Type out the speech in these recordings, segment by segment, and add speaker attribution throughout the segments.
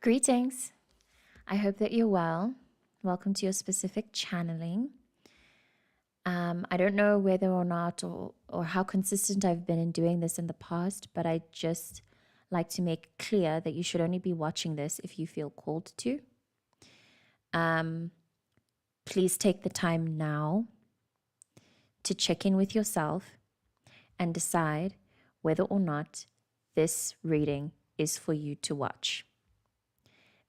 Speaker 1: Greetings. I hope that you're well. Welcome to your specific channeling. I don't know whether or not or how consistent I've been in doing this in the past, but I just like to make clear that you should only be watching this if you feel called to. Please take the time now to check in with yourself and decide whether or not this reading is for you to watch.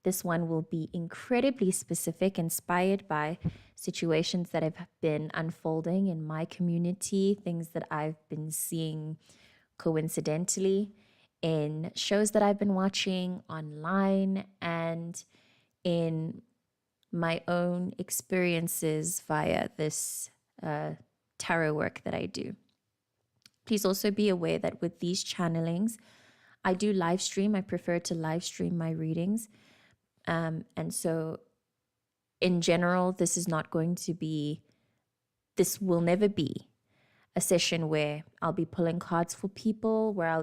Speaker 1: This one will be incredibly specific, inspired by situations that have been unfolding in my community, things that I've been seeing coincidentally in shows that I've been watching online and in my own experiences via this tarot work that I do. Please also be aware that with these channelings, I do live stream. I prefer to live stream my readings. And so in general, this will never be a session where I'll be pulling cards for people, where I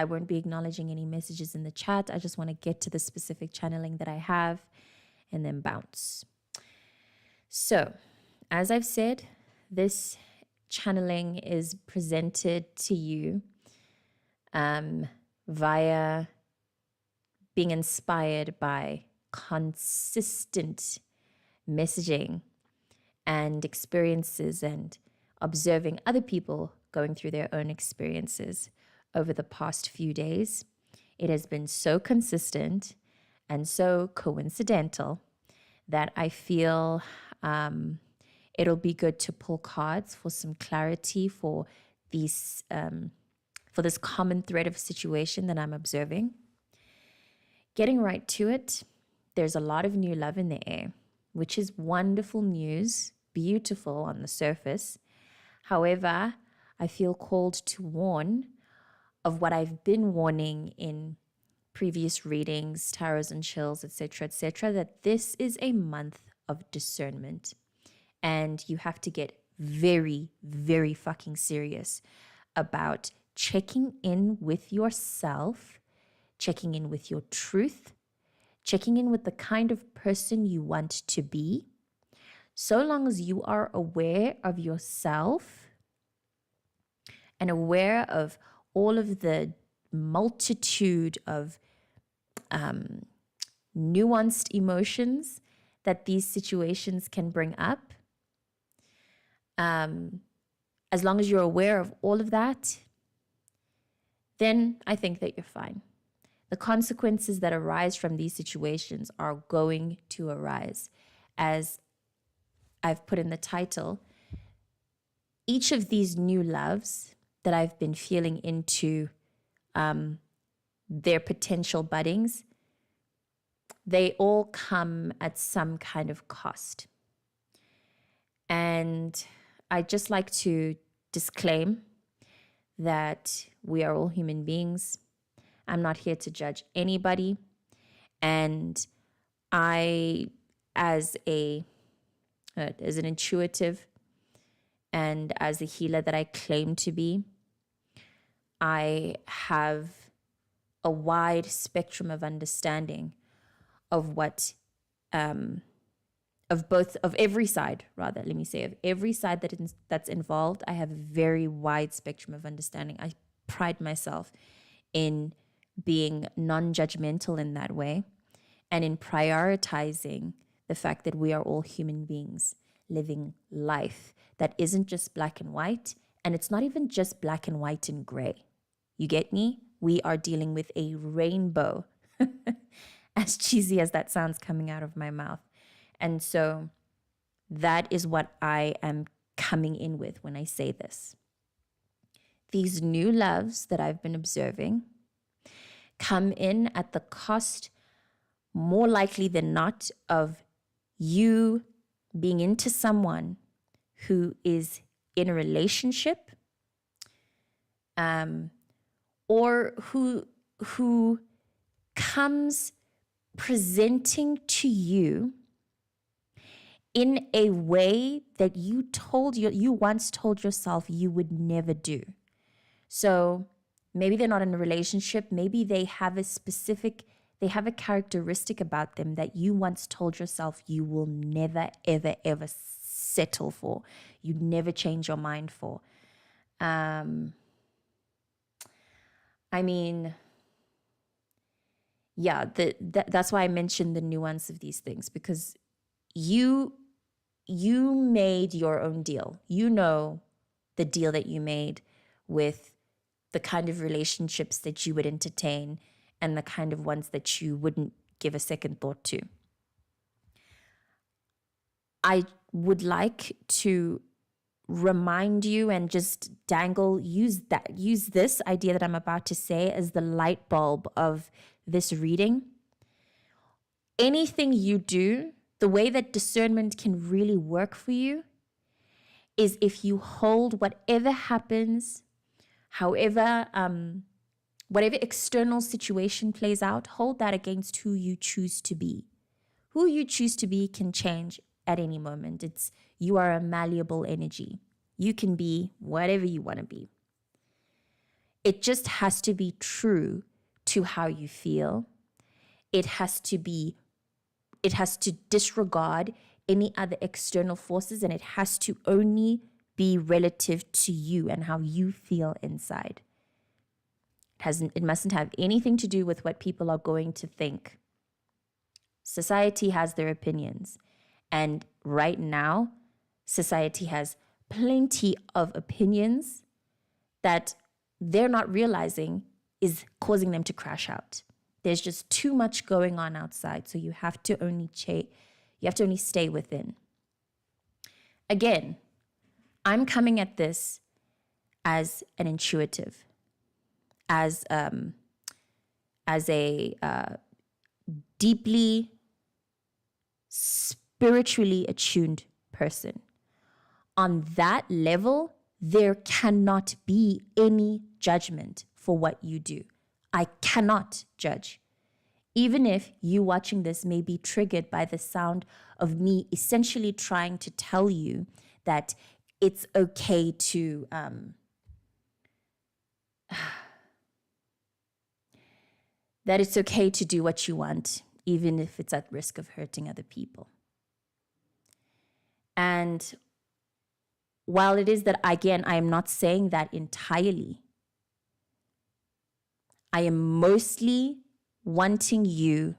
Speaker 1: won't be acknowledging any messages in the chat. I just want to get to the specific channeling that I have and then bounce. So, as I've said, this channeling is presented to you via being inspired by consistent messaging and experiences and observing other people going through their own experiences over the past few days. It has been so consistent and so coincidental that I feel it'll be good to pull cards for some clarity for this common thread of situation that I'm observing. Getting right to it, there's a lot of new love in the air, which is wonderful news, beautiful on the surface. However, I feel called to warn of what I've been warning in previous readings, tarots and chills, etc., that this is a month of discernment. And you have to get very, very fucking serious about checking in with yourself, checking in with your truth, checking in with the kind of person you want to be. So long as you are aware of yourself and aware of all of the multitude of nuanced emotions that these situations can bring up, as long as you're aware of all of that, then I think that you're fine. The consequences that arise from these situations are going to arise. As I've put in the title, each of these new loves that I've been feeling into their potential buddings, they all come at some kind of cost. And I'd just like to disclaim that we are all human beings. I'm not here to judge anybody. And I, as an intuitive and as a healer that I claim to be, I have a wide spectrum of understanding of what, of every side, of every side that's involved. I have a very wide spectrum of understanding. I pride myself in being non-judgmental in that way and in prioritizing the fact that we are all human beings living life that isn't just black and white, and it's not even just black and white and gray. You get me? We are dealing with a rainbow, as cheesy as that sounds coming out of my mouth. And so that is what I am coming in with when I say this. These new loves that I've been observing come in at the cost, more likely than not, of you being into someone who is in a relationship, or who comes presenting to you in a way that you once told yourself you would never do. So maybe they're not in a relationship. Maybe they have a specific They have a characteristic about them that you once told yourself you will never, ever, ever settle for. You never change your mind for. I mean, yeah, that's why I mentioned the nuance of these things, because you made your own deal. You know the deal that you made with the kind of relationships that you would entertain and the kind of ones that you wouldn't give a second thought to. I would like to remind you and just use this idea that I'm about to say as the light bulb of this reading. Anything you do, the way that discernment can really work for you is if you hold whatever happens, however, whatever external situation plays out, hold that against who you choose to be. Who you choose to be can change at any moment. You are a malleable energy. You can be whatever you want to be. It just has to be true to how you feel. It has to disregard any other external forces, and it has to only be relative to you and how you feel inside. It mustn't have anything to do with what people are going to think. Society has their opinions, and right now, society has plenty of opinions that they're not realizing is causing them to crash out. There's just too much going on outside, so you have to only stay within. Again, I'm coming at this as an intuitive, as a deeply spiritually attuned person. On that level, there cannot be any judgment for what you do. I cannot judge. Even if you watching this may be triggered by the sound of me essentially trying to tell you that it's okay to do what you want, even if it's at risk of hurting other people. And while it is that, again, I am not saying that entirely, I am mostly wanting you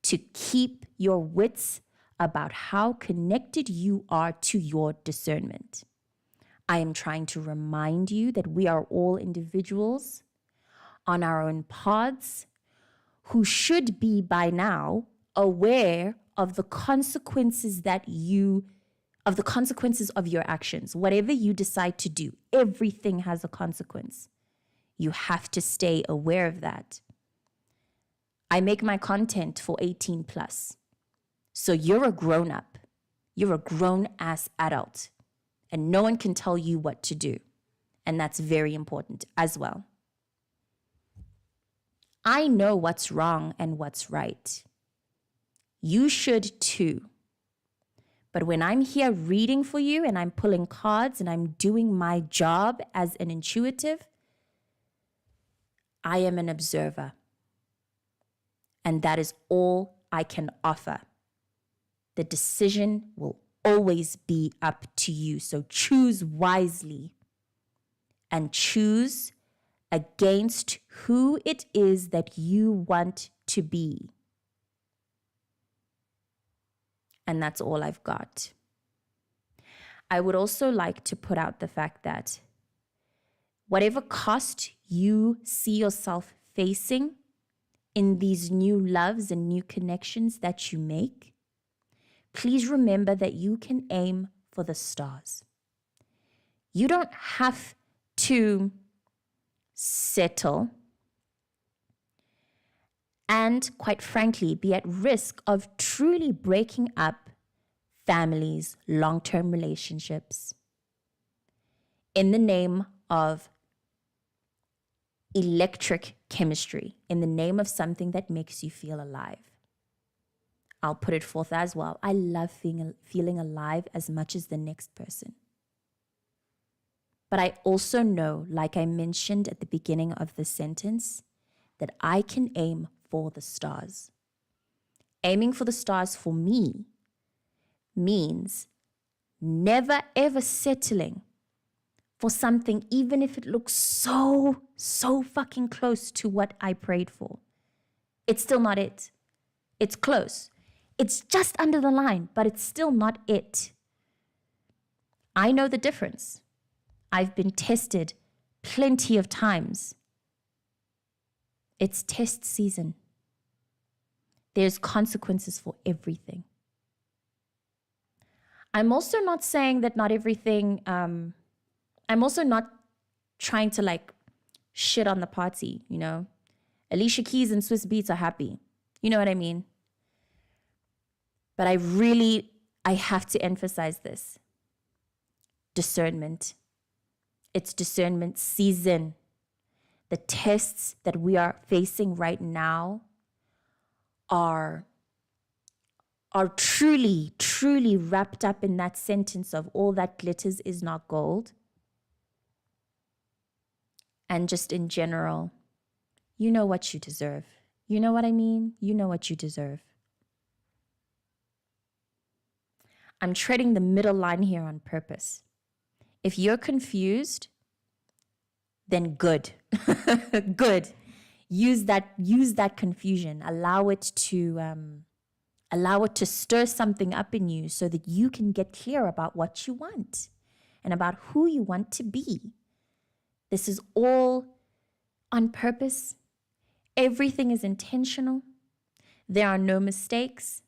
Speaker 1: to keep your wits about how connected you are to your discernment. I am trying to remind you that we are all individuals on our own paths who should be by now aware of the consequences of your actions. Whatever you decide to do, everything has a consequence. You have to stay aware of that. I make my content for 18 plus. So you're a grown up. You're a grown ass adult. And no one can tell you what to do. And that's very important as well. I know what's wrong and what's right. You should too. But when I'm here reading for you and I'm pulling cards and I'm doing my job as an intuitive, I am an observer. And that is all I can offer. The decision will always be up to you. So choose wisely and choose against who it is that you want to be. And that's all I've got. I would also like to put out the fact that whatever cost you see yourself facing in these new loves and new connections that you make, please remember that you can aim for the stars. You don't have to settle and, quite frankly, be at risk of truly breaking up families, long-term relationships in the name of electric chemistry, in the name of something that makes you feel alive. I'll put it forth as well. I love feeling alive as much as the next person. But I also know, like I mentioned at the beginning of the sentence, that I can aim for the stars. Aiming for the stars for me means never ever settling for something, even if it looks so fucking close to what I prayed for. It's still not it. It's close. It's just under the line, but it's still not it. I know the difference. I've been tested plenty of times. It's test season. There's consequences for everything. I'm also not saying that not everything, I'm also not trying to like shit on the party, you know. Alicia Keys and Swiss Beats are happy. You know what I mean? But I have to emphasize this. Discernment. It's discernment season. The tests that we are facing right now are truly, truly wrapped up in that sentence of all that glitters is not gold. And just in general, you know what you deserve. You know what I mean? You know what you deserve. I'm treading the middle line here on purpose. If you're confused, then good. Good. Use that confusion. Allow it to stir something up in you so that you can get clear about what you want and about who you want to be. This is all on purpose. Everything is intentional. There are no mistakes.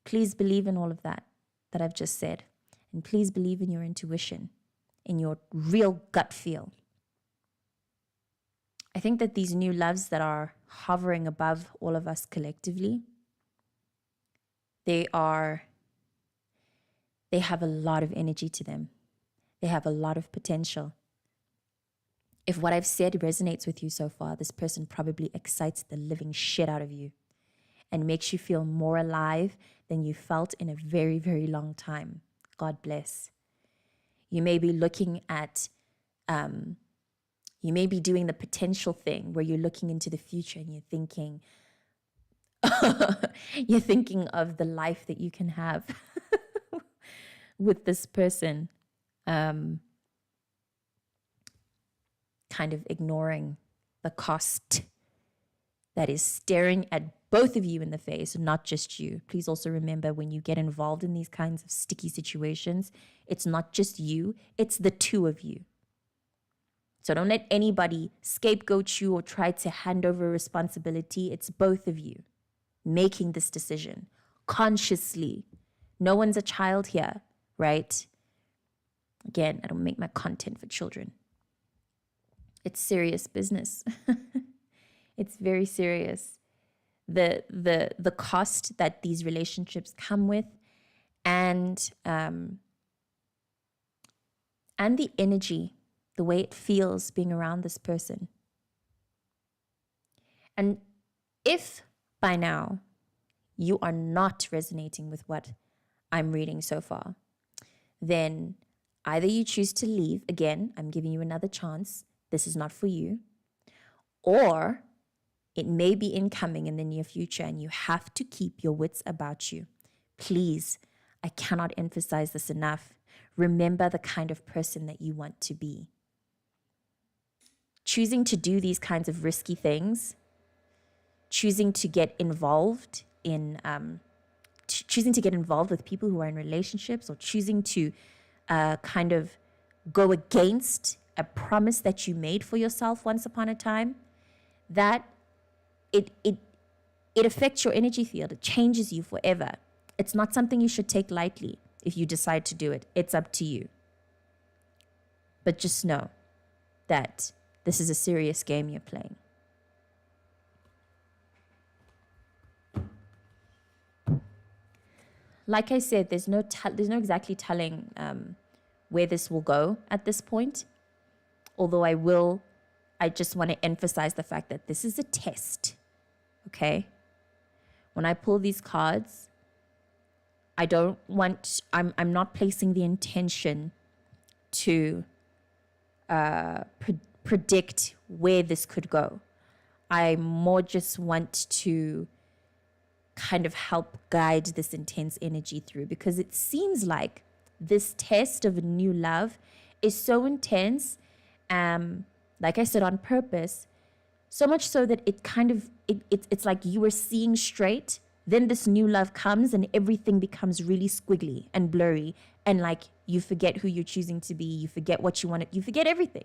Speaker 1: Please believe in all of that I've just said. And please believe in your intuition, in your real gut feel. I think that these new loves that are hovering above all of us collectively, they have a lot of energy to them. They have a lot of potential. If what I've said resonates with you so far, this person probably excites the living shit out of you and makes you feel more alive than you felt in a very, very long time. God bless. You may be looking at, you may be doing the potential thing where you're looking into the future and you're thinking, you're thinking of the life that you can have with this person, kind of ignoring the cost that is staring at both of you in the face, not just you. Please also remember, when you get involved in these kinds of sticky situations, it's not just you, it's the two of you. So don't let anybody scapegoat you or try to hand over responsibility. It's both of you making this decision consciously. No one's a child here, right? Again, I don't make my content for children. It's serious business. It's very serious. The cost that these relationships come with, and the energy, the way it feels being around this person. And if by now you are not resonating with what I'm reading so far, then either you choose to leave. Again, I'm giving you another chance. This is not for you. Or it may be incoming in the near future and you have to keep your wits about you. Please, I cannot emphasize this enough. Remember the kind of person that you want to be. Choosing to do these kinds of risky things, choosing to get involved in, choosing to get involved with people who are in relationships, or choosing to kind of go against a promise that you made for yourself once upon a time, that it affects your energy field. It changes you forever. It's not something you should take lightly if you decide to do it. It's up to you. But just know that this is a serious game you're playing. Like I said, there's no exactly telling where this will go at this point. Although I just want to emphasize the fact that this is a test, okay? When I pull these cards, I'm not placing the intention to predict where this could go. I more just want to kind of help guide this intense energy through, because it seems like this test of a new love is so intense, like I said, on purpose, so much so that it kind of, it's like you were seeing straight, then this new love comes and everything becomes really squiggly and blurry, and like you forget who you're choosing to be, you forget what you wanted, you forget everything,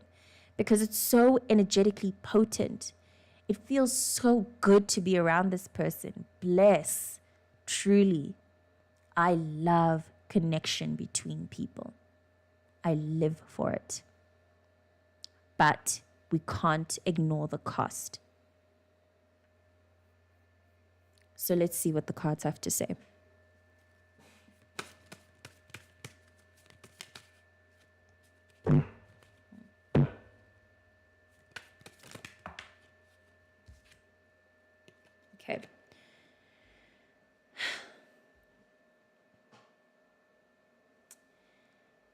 Speaker 1: because it's so energetically potent. It feels so good to be around this person. Bless. Truly. I love connection between people. I live for it. But we can't ignore the cost. So let's see what the cards have to say. Okay.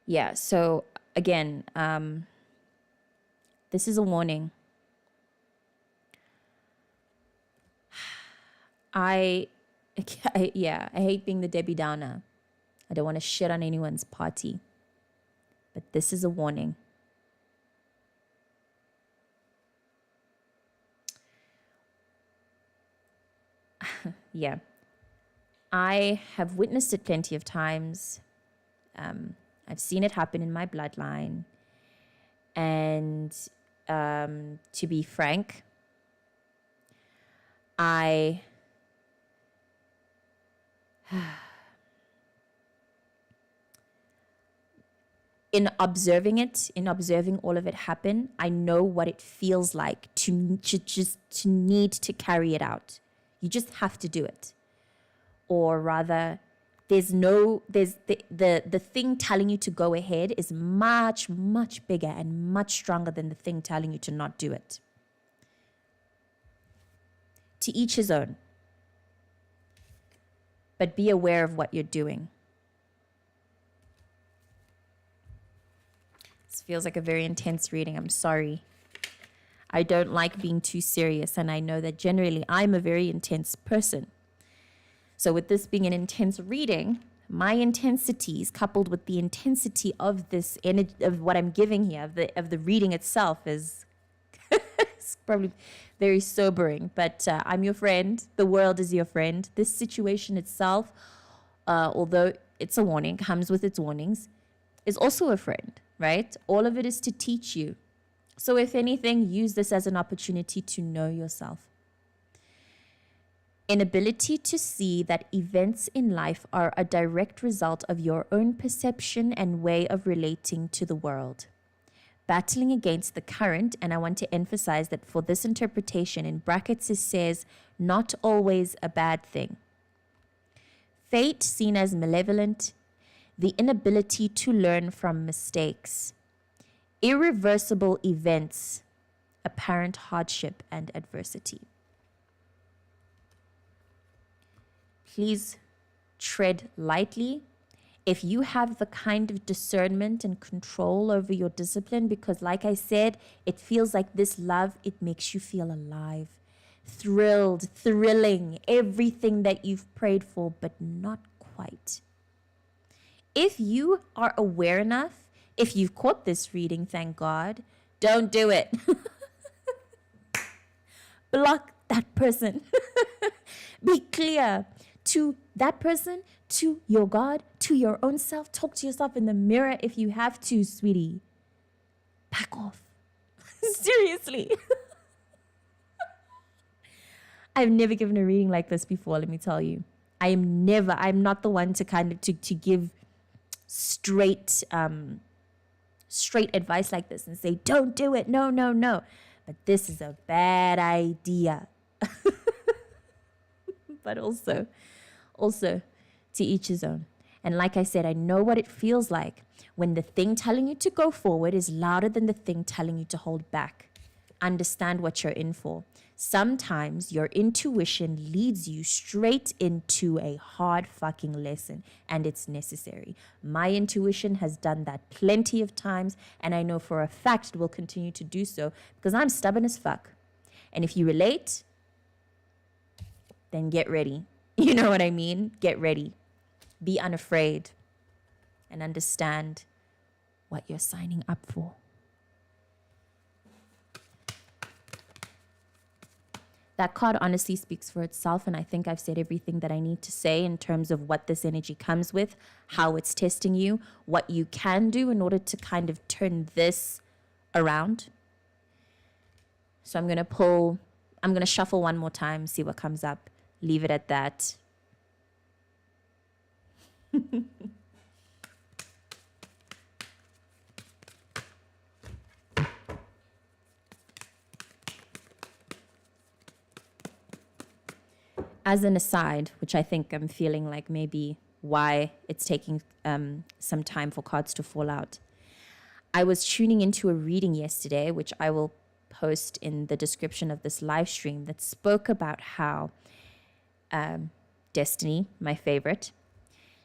Speaker 1: Yeah, so again, this is a warning. I hate being the Debbie Downer. I don't want to shit on anyone's party. But this is a warning. Yeah. I have witnessed it plenty of times. I've seen it happen in my bloodline. And to be frank, in observing all of it happen, I know what it feels like to need to carry it out. You just have to do it. Or rather, the thing telling you to go ahead is much, much bigger and much stronger than the thing telling you to not do it. To each his own. But be aware of what you're doing. This feels like a very intense reading. I'm sorry. I don't like being too serious, and I know that generally I'm a very intense person. So with this being an intense reading, my intensities coupled with the intensity of this energy, of what I'm giving here, of the reading itself, is it's probably very sobering. But I'm your friend. The world is your friend. This situation itself, although it's a warning, comes with its warnings, is also a friend, right? All of it is to teach you. So if anything, use this as an opportunity to know yourself. Inability to see that events in life are a direct result of your own perception and way of relating to the world. Battling against the current, and I want to emphasize that for this interpretation, in brackets it says, not always a bad thing. Fate seen as malevolent, the inability to learn from mistakes, irreversible events, apparent hardship and adversity. Please tread lightly. If you have the kind of discernment and control over your discipline, because like I said, it feels like this love, it makes you feel alive, thrilled, thrilling, everything that you've prayed for, but not quite. If you are aware enough, if you've caught this reading, thank God, don't do it. Block that person. Be clear to that person, to your God, to your own self. Talk to yourself in the mirror if you have to, sweetie. Back off. Seriously. I've never given a reading like this before, let me tell you. I'm not the one to kind of to give straight advice like this and say, don't do it. No, no, no. But this is a bad idea. But also to each his own. And like I said, I know what it feels like when the thing telling you to go forward is louder than the thing telling you to hold back. Understand what you're in for. Sometimes your intuition leads you straight into a hard fucking lesson, and it's necessary. My intuition has done that plenty of times, and I know for a fact it will continue to do so because I'm stubborn as fuck. And if you relate, then get ready. You know what I mean? Get ready. Be unafraid and understand what you're signing up for. That card honestly speaks for itself, and I think I've said everything that I need to say in terms of what this energy comes with, how it's testing you, what you can do in order to kind of turn this around. So I'm going to shuffle one more time, see what comes up, leave it at that. As an aside, which I think I'm feeling like maybe why it's taking some time for cards to fall out. I was tuning into a reading yesterday, which I will post in the description of this live stream, that spoke about how Destiny, my favorite,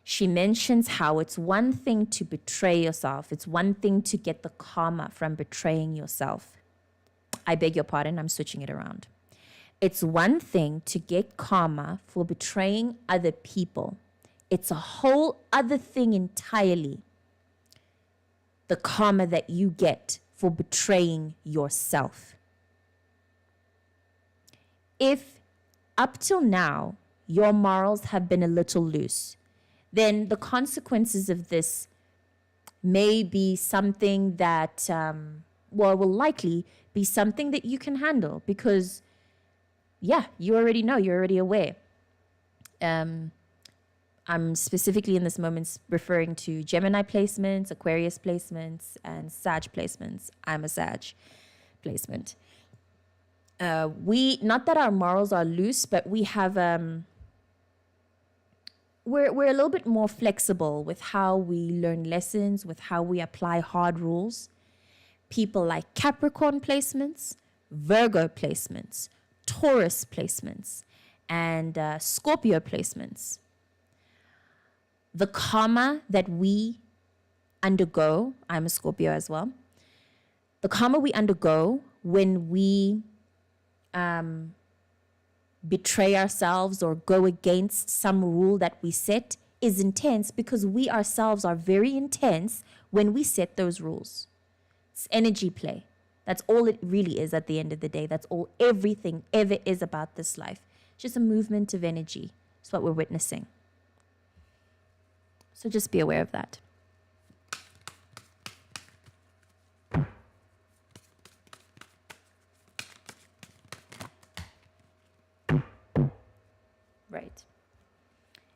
Speaker 1: she mentions how it's one thing to betray yourself. It's one thing to get the karma from betraying yourself. I beg your pardon, I'm switching it around. It's one thing to get karma for betraying other people. It's a whole other thing entirely, the karma that you get for betraying yourself. If up till now your morals have been a little loose, then the consequences of this may be something that, will likely be something that you can handle because yeah, you already know, you're already aware. I'm specifically in this moment referring to Gemini placements, Aquarius placements, and Sag placements. I'm a Sag placement. Not that our morals are loose, but we have, we're a little bit more flexible with how we learn lessons, with how we apply hard rules. People like Capricorn placements, Virgo placements, Taurus placements, and Scorpio placements. The karma that we undergo, I'm a Scorpio as well, the karma we undergo when we betray ourselves or go against some rule that we set is intense because we ourselves are very intense when we set those rules. It's energy play. That's all it really is at the end of the day. That's all everything ever is about this life. It's just a movement of energy. It's what we're witnessing. So just be aware of that. Right.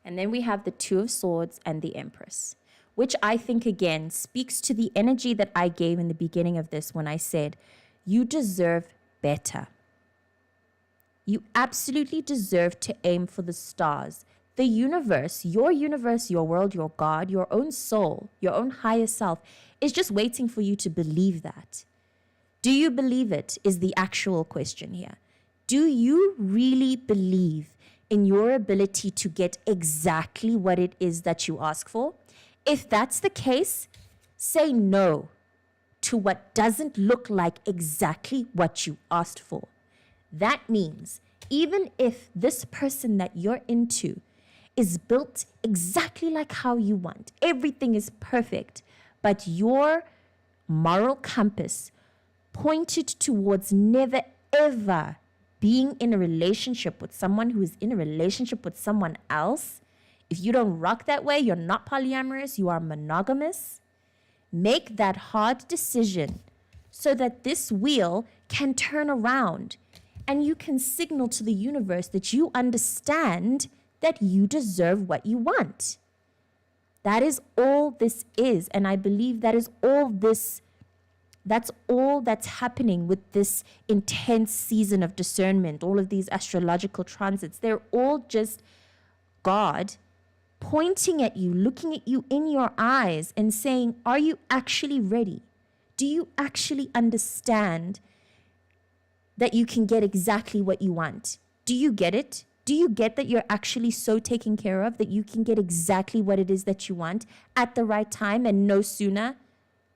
Speaker 1: And then we have the Two of Swords and the Empress, which I think, again, speaks to the energy that I gave in the beginning of this when I said, you deserve better. You absolutely deserve to aim for the stars. The universe, your world, your God, your own soul, your own higher self is just waiting for you to believe that. Do you believe it is the actual question here. Do you really believe in your ability to get exactly what it is that you ask for? If that's the case, say no to what doesn't look like exactly what you asked for. That means even if this person that you're into is built exactly like how you want, everything is perfect, but your moral compass pointed towards never ever being in a relationship with someone who is in a relationship with someone else, if you don't rock that way, you're not polyamorous, you are monogamous, make that hard decision so that this wheel can turn around and you can signal to the universe that you understand that you deserve what you want. That is all this is. And I believe that is all this, that's all that's happening with this intense season of discernment, all of these astrological transits. They're all just God pointing at you, looking at you in your eyes and saying, are you actually ready? Do you actually understand that you can get exactly what you want. Do you get it? Do you get that you're actually so taken care of that you can get exactly what it is that you want at the right time and no sooner?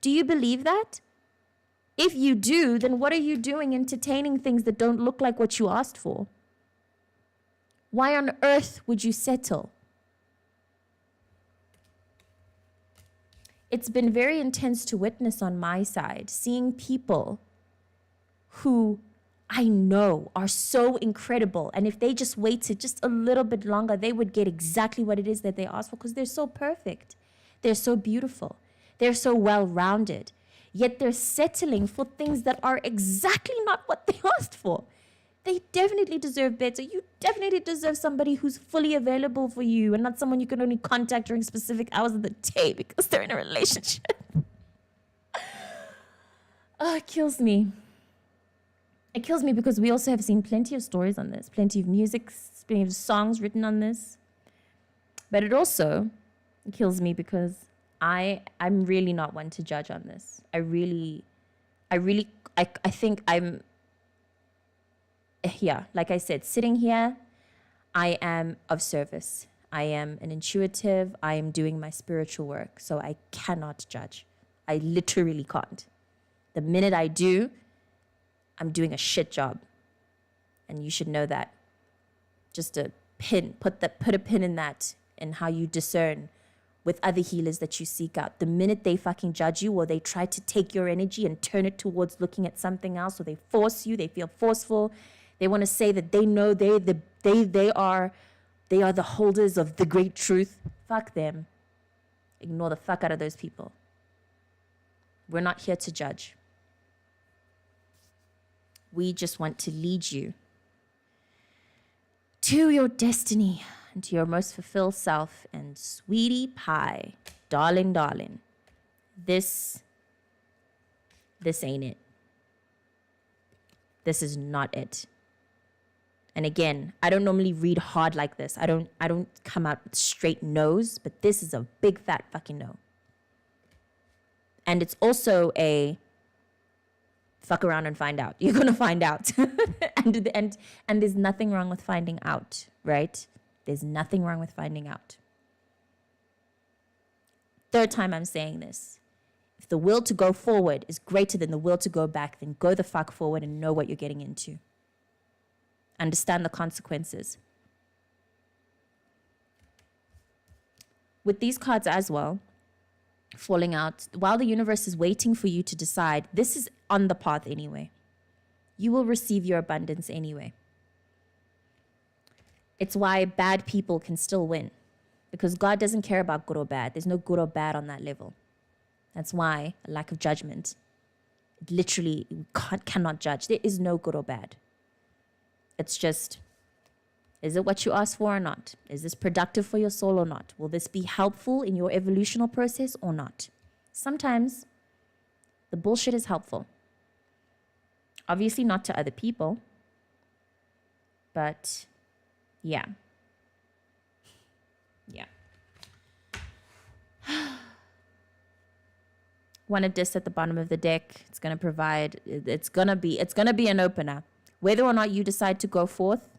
Speaker 1: Do you believe that? If you do, then what are you doing entertaining things that don't look like what you asked for? Why on earth would you settle? It's been very intense to witness on my side, seeing people who I know are so incredible. And if they just waited just a little bit longer, they would get exactly what it is that they asked for because they're so perfect. They're so beautiful. They're so well-rounded. Yet they're settling for things that are exactly not what they asked for. They definitely deserve better. You definitely deserve somebody who's fully available for you and not someone you can only contact during specific hours of the day because they're in a relationship. Oh, it kills me. It kills me because we also have seen plenty of stories on this, plenty of music, plenty of songs written on this. But it also kills me because I'm really not one to judge on this. I think I'm, yeah, like I said, sitting here, I am of service. I am an intuitive. I am doing my spiritual work. So I cannot judge. I literally can't. The minute I do, I'm doing a shit job. And you should know that. Just a pin, put a pin in that, and how you discern with other healers that you seek out. The minute they fucking judge you or they try to take your energy and turn it towards looking at something else, or they force you, they feel forceful, they want to say that they know they are the holders of the great truth. Fuck them. Ignore the fuck out of those people. We're not here to judge. We just want to lead you to your destiny and to your most fulfilled self. And sweetie pie, darling, this ain't it. This is not it. And again, I don't normally read hard like this. I don't come out with straight no's, but this is a big fat fucking no. And it's also a fuck around and find out. You're going to find out. and there's nothing wrong with finding out, right? There's nothing wrong with finding out. Third time I'm saying this. If the will to go forward is greater than the will to go back, then go the fuck forward and know what you're getting into. Understand the consequences. With these cards as well, falling out, while the universe is waiting for you to decide, this is on the path anyway. You will receive your abundance anyway. It's why bad people can still win, because God doesn't care about good or bad. There's no good or bad on that level. That's why a lack of judgment. It literally cannot judge. There is no good or bad. It's just, is it what you asked for or not? Is this productive for your soul or not? Will this be helpful in your evolutional process or not? Sometimes the bullshit is helpful. Obviously not to other people, but yeah. Yeah. One of this at the bottom of the deck. It's going to be an opener. Whether or not you decide to go forth,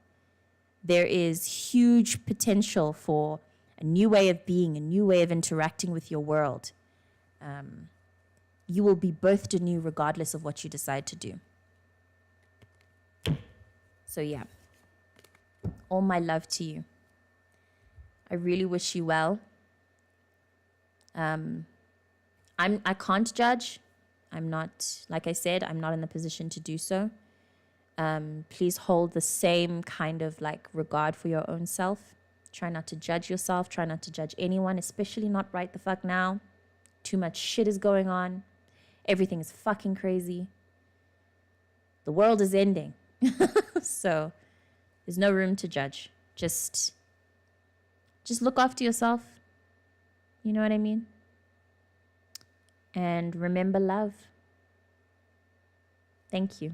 Speaker 1: there is huge potential for a new way of being, a new way of interacting with your world. You will be birthed anew regardless of what you decide to do. So yeah, all my love to you. I really wish you well. I can't judge. I'm not, like I said, I'm not in the position to do so. Please hold the same kind of like regard for your own self. Try not to judge yourself. Try not to judge anyone, especially not right the fuck now. Too much shit is going on. Everything is fucking crazy. The world is ending. So there's no room to judge. Just look after yourself. You know what I mean? And remember love. Thank you.